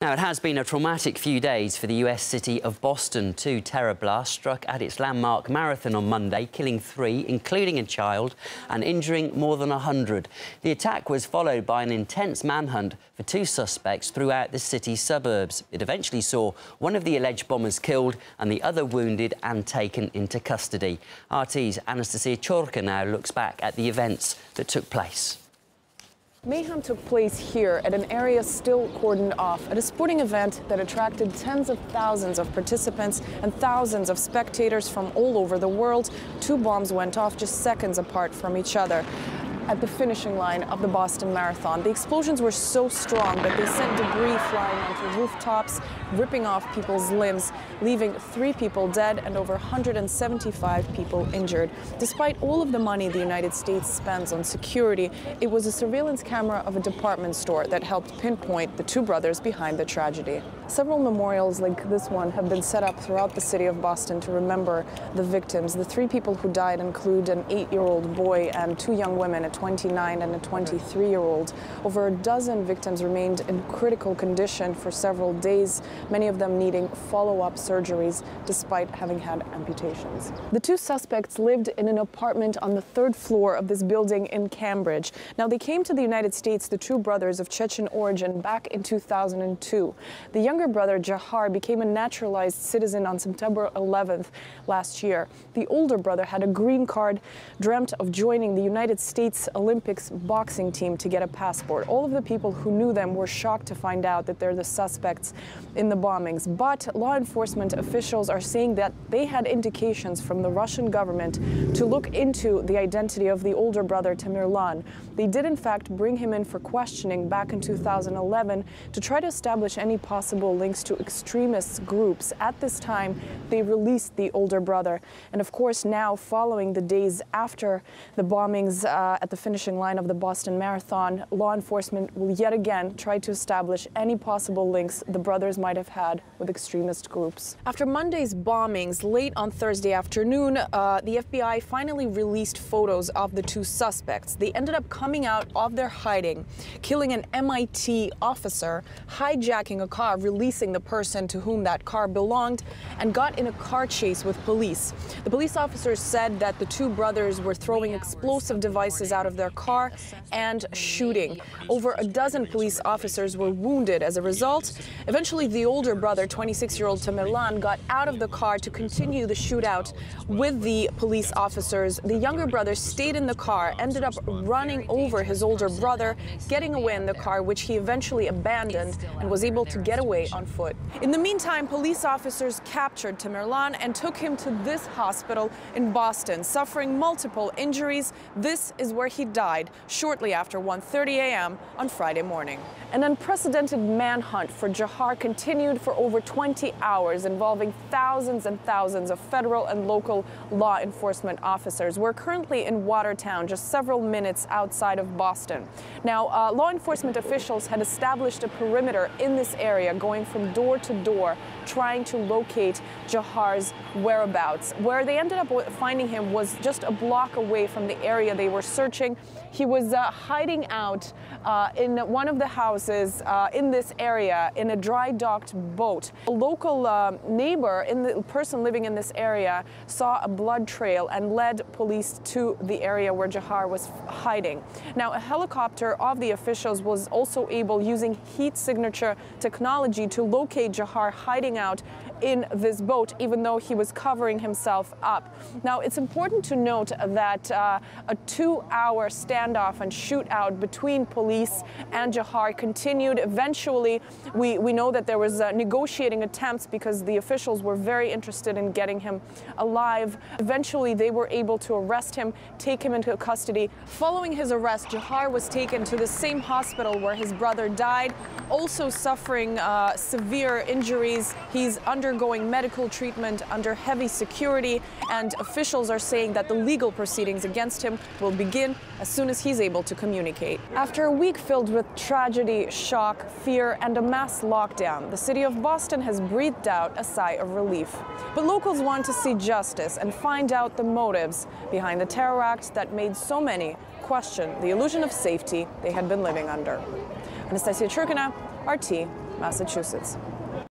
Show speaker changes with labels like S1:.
S1: Now, it has been a traumatic few days for the US city of Boston. Two terror blasts struck at its landmark marathon on Monday, killing 3, including a child, and injuring more than 100. The attack was followed by an intense manhunt for 2 suspects throughout the city's suburbs. It eventually saw one of the alleged bombers killed and the other wounded and taken into custody. RT's Anastasia Chorka now looks back at the events that took place.
S2: Mayhem took place here at an area still cordoned off at a sporting event that attracted tens of thousands of participants and thousands of spectators from all over the world. 2 bombs went off just seconds apart from each other at the finishing line of the Boston Marathon. The explosions were so strong that they sent debris flying onto rooftops, ripping off people's limbs, leaving 3 people dead and over 175 people injured. Despite all of the money the United States spends on security, it was a surveillance camera of a department store that helped pinpoint the 2 brothers behind the tragedy. Several memorials like this one have been set up throughout the city of Boston to remember the victims. The 3 people who died include an 8-year-old boy and 2 young women, a 29 and a 23-year-old. Over a dozen victims remained in critical condition for several days, many of them needing follow-up surgeries despite having had amputations. The 2 suspects lived in an apartment on the 3rd floor of this building in Cambridge. Now, they came to the United States, the 2 brothers of Chechen origin, back in 2002. The younger brother, Jahar, became a naturalized citizen on September 11th last year. The older brother had a green card, dreamt of joining the United States Olympics boxing team to get a passport. All of the people who knew them were shocked to find out that they're the suspects in the bombings. But law enforcement officials are saying that they had indications from the Russian government to look into the identity of the older brother, Tamerlan. They did, in fact, bring him in for questioning back in 2011 to try to establish any possible links to extremist groups. At this time, they released the older brother. And of course, now, following the days after the bombings at the finishing line of the Boston Marathon, law enforcement will yet again try to establish any possible links the brothers might have had with extremist groups. After Monday's bombings, late on Thursday afternoon, the FBI finally released photos of the 2 suspects. They ended up coming out of their hiding, killing an MIT officer, hijacking a car, releasing the person to whom that car belonged, and got in a car chase with police. The police officers said that the 2 brothers were throwing explosive devices out of their car and shooting. Over a dozen police officers were wounded as a result. Eventually, the older brother, 26-year-old Tamerlan, got out of the car to continue the shootout with the police officers. The younger brother stayed in the car, ended up running over his older brother, getting away in the car, which he eventually abandoned and was able to get away on foot. In the meantime, police officers captured Tamerlan and took him to this hospital in Boston, suffering multiple injuries. This is where he died shortly after 1:30 a.m. on Friday morning. An unprecedented manhunt for Jahar continued for over 20 hours, involving thousands and thousands of federal and local law enforcement officers. We're currently in Watertown, just several minutes outside of Boston. Now, law enforcement officials had established a perimeter in this area, going from door to door, trying to locate Jahar's whereabouts. Where they ended up finding him was just a block away from the area they were searching. He was hiding out in one of the houses in this area in a dry docked boat. A local neighbor, the person living in this area, saw a blood trail and led police to the area where Jahar was hiding. Now, a helicopter of the officials was also able, using heat signature technology, to locate Jahar hiding out in this boat, even though he was covering himself up. Now, it's important to note that a 2-hour standoff and shootout between police and Jahar continued. Eventually, we know that there was negotiating attempts because the officials were very interested in getting him alive. Eventually, they were able to arrest him, take him into custody. Following his arrest, Jahar was taken to the same hospital where his brother died, also suffering severe injuries. He's undergoing medical treatment under heavy security, and officials are saying that the legal proceedings against him will begin as soon as he's able to communicate. After a week filled with tragedy, shock, fear, and a mass lockdown, the city of Boston has breathed out a sigh of relief. But locals want to see justice and find out the motives behind the terror act that made so many question the illusion of safety they had been living under. Anastasia Chorka, RT. Massachusetts.